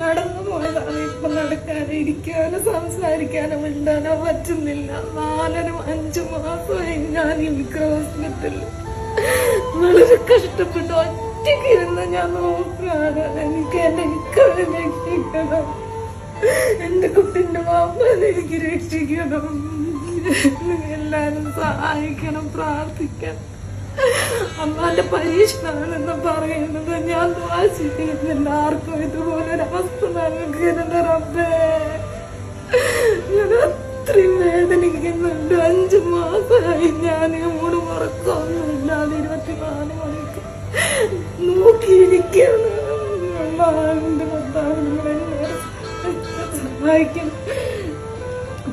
നടന്നു പോയതാണ്. ഇപ്പൊ നടക്കാനോ ഇരിക്കാനോ സംസാരിക്കാനോ മിണ്ടാനോ പറ്റുന്നില്ല. 4-5 മാസമായി ഞാൻ ഈ മിക്ക ഹോസ്പിറ്റലിൽ വളരെ കഷ്ടപ്പെട്ടു. ഒറ്റയ്ക്ക് ഇരുന്ന് ഞാൻ നോക്കുകയാണ്. എനിക്ക് എന്റെ ഇക്കനെ രക്ഷിക്കണം, എന്റെ കുട്ടിന്റെ വാപ്പനെ എനിക്ക് രക്ഷിക്കണം. എല്ലാരും സഹായിക്കണം, പ്രാർത്ഥിക്കണം. അമ്മാന്റെ പരീക്ഷണമാണെന്ന് പറയുന്നത് ഞാൻ വാശിക്കുന്നില്ല. ആർക്കും ഇതുപോലൊരവസ്ഥ നൽകരുത് റബ്ബേ. ഞാൻ അത്രയും വേദനിക്കുന്നുണ്ട്. 5 മാസമായി ഞാൻ മൂട് മുറക്കൊന്നുമില്ലാതെ 24 മണിക്ക് നോക്കിയിരിക്കാണ്. എന്റെ ഭർത്താവിനെ സഹായിക്കണം.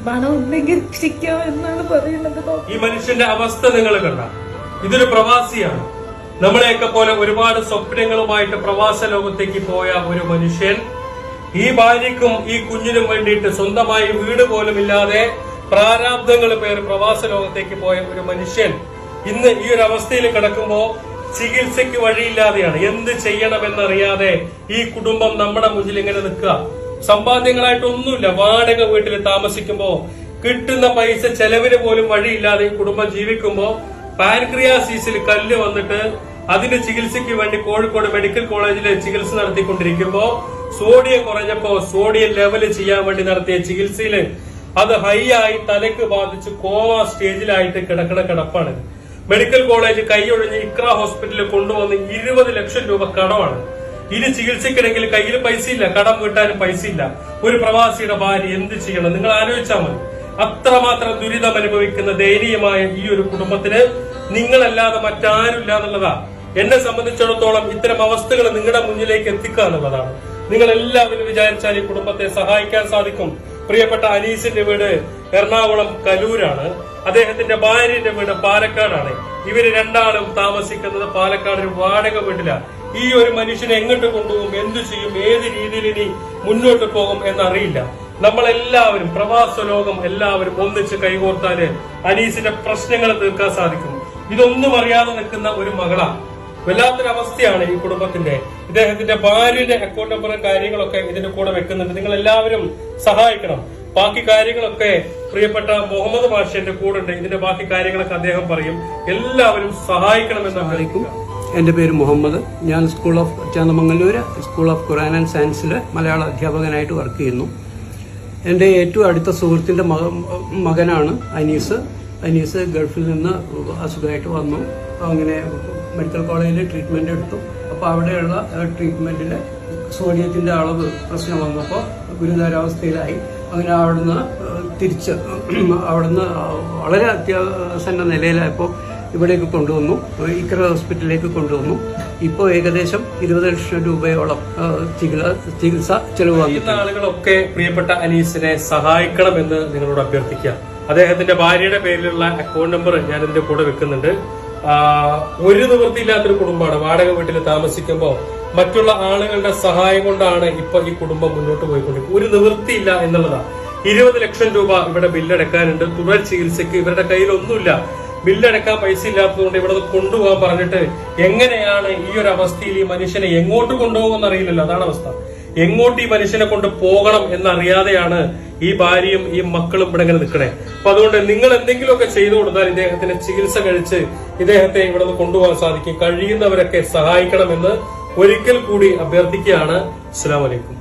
പണം ഉണ്ടെങ്കിൽ രക്ഷിക്കാം എന്നാണ് പറയുന്നത്. ഈ മനുഷ്യന്റെ അവസ്ഥ നിങ്ങൾ കണ്ട, ഇതൊരു പ്രവാസിയാണ്. നമ്മളെയൊക്കെ പോലെ ഒരുപാട് സ്വപ്നങ്ങളുമായിട്ട് പ്രവാസ ലോകത്തേക്ക് പോയ ഒരു മനുഷ്യൻ. ഈ ഭാര്യയ്ക്കും ഈ കുഞ്ഞിനും വേണ്ടിയിട്ട് സ്വന്തമായി വീട് പോലും ഇല്ലാതെ പ്രാരാബ്ദങ്ങൾ പേര് പ്രവാസ ലോകത്തേക്ക് പോയ ഒരു മനുഷ്യൻ ഇന്ന് ഈ ഒരു അവസ്ഥയിൽ കിടക്കുമ്പോ ചികിത്സയ്ക്ക് വഴിയില്ലാതെയാണ്. എന്ത് ചെയ്യണമെന്നറിയാതെ ഈ കുടുംബം നമ്മുടെ മുന്നിൽ ഇങ്ങനെ നിൽക്കുക. സമ്പാദ്യങ്ങളായിട്ടൊന്നുമില്ല. വാടക വീട്ടിൽ താമസിക്കുമ്പോ കിട്ടുന്ന പൈസ ചെലവിന് പോലും വഴിയില്ലാതെ ഈ കുടുംബം ജീവിക്കുമ്പോ പാൻക്രിയാസിസിൽ കല്ല് വന്നിട്ട് അതിന്റെ ചികിത്സയ്ക്ക് വേണ്ടി കോഴിക്കോട് മെഡിക്കൽ കോളേജിൽ ചികിത്സ നടത്തിക്കൊണ്ടിരിക്കുമ്പോ സോഡിയം കുറഞ്ഞപ്പോ സോഡിയം ലെവല് ചെയ്യാൻ വേണ്ടി നടത്തിയ ചികിത്സയില് അത് ഹൈ ആയി തലക്ക് ബാധിച്ച് കോമ സ്റ്റേജിലായിട്ട് കിടക്കണ കിടപ്പാണ്. മെഡിക്കൽ കോളേജ് കൈയൊഴിഞ്ഞ് ഇക്ര ഹോസ്പിറ്റലിൽ കൊണ്ടുവന്ന് 20 ലക്ഷം രൂപ കടമാണ്. ഇനി ചികിത്സയ്ക്കിടെങ്കിൽ കയ്യിൽ പൈസ ഇല്ല, കടം വീട്ടാനും പൈസ ഇല്ല. ഒരു പ്രവാസിയുടെ ഭാര്യ എന്ത് ചെയ്യണം? നിങ്ങൾ ആലോചിച്ചാൽ മതി. അത്രമാത്രം ദുരിതം അനുഭവിക്കുന്ന ദയനീയമായ ഈ ഒരു കുടുംബത്തിന് നിങ്ങളല്ലാതെ മറ്റാരുമില്ല എന്നുള്ളതാ. എന്നെ സംബന്ധിച്ചിടത്തോളം ഇത്തരം അവസ്ഥകൾ നിങ്ങളുടെ മുന്നിലേക്ക് എത്തിക്കുക എന്നുള്ളതാണ്. നിങ്ങൾ എല്ലാവരും വിചാരിച്ചാൽ ഈ കുടുംബത്തെ സഹായിക്കാൻ സാധിക്കും. പ്രിയപ്പെട്ട അനീസിന്റെ വീട് എറണാകുളം കലൂരാണ്. അദ്ദേഹത്തിന്റെ ഭാര്യയുടെ വീട് പാലക്കാടാണ്. ഇവര് രണ്ടാളും താമസിക്കുന്നത് പാലക്കാട് ഒരു വാടക വീട്ടിലാണ്. ഈ ഒരു മനുഷ്യനെ എങ്ങോട്ട് കൊണ്ടുപോകും, എന്തു ചെയ്യും, ഏത് രീതിയിൽ ഇനി മുന്നോട്ട് പോകും എന്നറിയില്ല. നമ്മളെല്ലാവരും പ്രവാസ ലോകം എല്ലാവരും ഒന്നിച്ച് കൈകോർത്താല് അനീസിന്റെ പ്രശ്നങ്ങൾ തീർക്കാൻ സാധിക്കും. ഇതൊന്നും അറിയാതെ നിൽക്കുന്ന ഒരു മകളാണ്. വല്ലാത്തൊരവസ്ഥയാണ് ഈ കുടുംബത്തിന്റെ. ഇദ്ദേഹത്തിന്റെ ഭാര്യയുടെ അക്കൗണ്ട് നമ്പറും കാര്യങ്ങളൊക്കെ ഇതിന്റെ കൂടെ വെക്കുന്നുണ്ട്. നിങ്ങൾ എല്ലാവരും സഹായിക്കണം. ബാക്കി കാര്യങ്ങളൊക്കെ പ്രിയപ്പെട്ട മുഹമ്മദ് മാഷിന്റെ കൂടെ ഉണ്ട്. ഇതിന്റെ ബാക്കി കാര്യങ്ങളൊക്കെ അദ്ദേഹം പറയും. എല്ലാവരും സഹായിക്കണമെന്ന് അറിയിക്കും. എൻ്റെ പേര് മുഹമ്മദ്. ഞാൻ school of Chandamangalur school of Quran and സയൻസിൽ മലയാള അധ്യാപകനായിട്ട് വർക്ക് ചെയ്യുന്നു. എൻ്റെ ഏറ്റവും അടുത്ത സുഹൃത്തിൻ്റെ മകനാണ് അനീസ്. അനീസ് ഗൾഫിൽ നിന്ന് അസുഖമായിട്ട് വന്നു. അങ്ങനെ മെഡിക്കൽ കോളേജിൽ ട്രീറ്റ്മെൻറ്റ് എടുത്തു. അപ്പോൾ അവിടെയുള്ള ട്രീറ്റ്മെൻറ്റിൽ സോഡിയത്തിൻ്റെ അളവ് പ്രശ്നം വന്നപ്പോൾ ഗുരുതരാവസ്ഥയിലായി. അങ്ങനെ അവിടുന്ന് വളരെ അത്യാസന്ന നിലയിലായപ്പോൾ ഇവിടേക്ക് കൊണ്ടുവന്നു, ഇക്ര ഹോസ്പിറ്റലിലേക്ക് കൊണ്ടുവന്നു. ഇപ്പോൾ ഏകദേശം 20 ലക്ഷം രൂപയോളം ചികിത്സ ചെലവ് വന്നിട്ടുണ്ട്. ആളുകളൊക്കെ പ്രിയപ്പെട്ട അനീസിനെ സഹായിക്കണമെന്ന് നിങ്ങളോട് അഭ്യർത്ഥിക്കുക. അദ്ദേഹത്തിന്റെ ഭാര്യയുടെ പേരിലുള്ള അക്കൗണ്ട് നമ്പർ ഞാൻ ഇതിന്റെ കൂടെ വെക്കുന്നുണ്ട്. ഒരു നിവൃത്തിയില്ലാത്തൊരു കുടുംബമാണ്. വാടക വീട്ടിൽ താമസിക്കുമ്പോൾ മറ്റുള്ള ആളുകളുടെ സഹായം കൊണ്ടാണ് ഇപ്പൊ ഈ കുടുംബം മുന്നോട്ട് പോയിക്കൊണ്ടിരിക്കുന്നത്. ഒരു നിവൃത്തിയില്ല എന്നുള്ളതാണ്. 20 ലക്ഷം രൂപ ഇവിടെ ബില്ലടക്കാനുണ്ട്. തുടർ ചികിത്സയ്ക്ക് ഇവരുടെ കയ്യിലൊന്നുമില്ല. ബില്ലടക്കാൻ പൈസ ഇല്ലാത്തതുകൊണ്ട് ഇവിടെ കൊണ്ടുപോകാൻ പറഞ്ഞിട്ട് എങ്ങനെയാണ് ഈ ഒരു അവസ്ഥയിൽ ഈ മനുഷ്യനെ എങ്ങോട്ട് കൊണ്ടുപോകുമെന്ന് അറിയില്ലല്ലോ. അതാണ് അവസ്ഥ. എങ്ങോട്ട് ഈ മനുഷ്യനെ കൊണ്ട് പോകണം എന്നറിയാതെയാണ് ഈ ഭാര്യയും ഈ മക്കളും ഇവിടെ ഇങ്ങനെ നിൽക്കണേ. അപ്പൊ അതുകൊണ്ട് നിങ്ങൾ എന്തെങ്കിലുമൊക്കെ ചെയ്തു കൊടുത്താൽ ഇദ്ദേഹത്തിന് ചികിത്സ കഴിച്ച് ഇദ്ദേഹത്തെ ഇവിടെ നിന്ന് കൊണ്ടുപോകാൻ സാധിക്കും. കഴിയുന്നവരൊക്കെ സഹായിക്കണമെന്ന് ഒരിക്കൽ കൂടി അഭ്യർത്ഥിക്കുകയാണ്. അസ്സലാമു അലൈക്കും.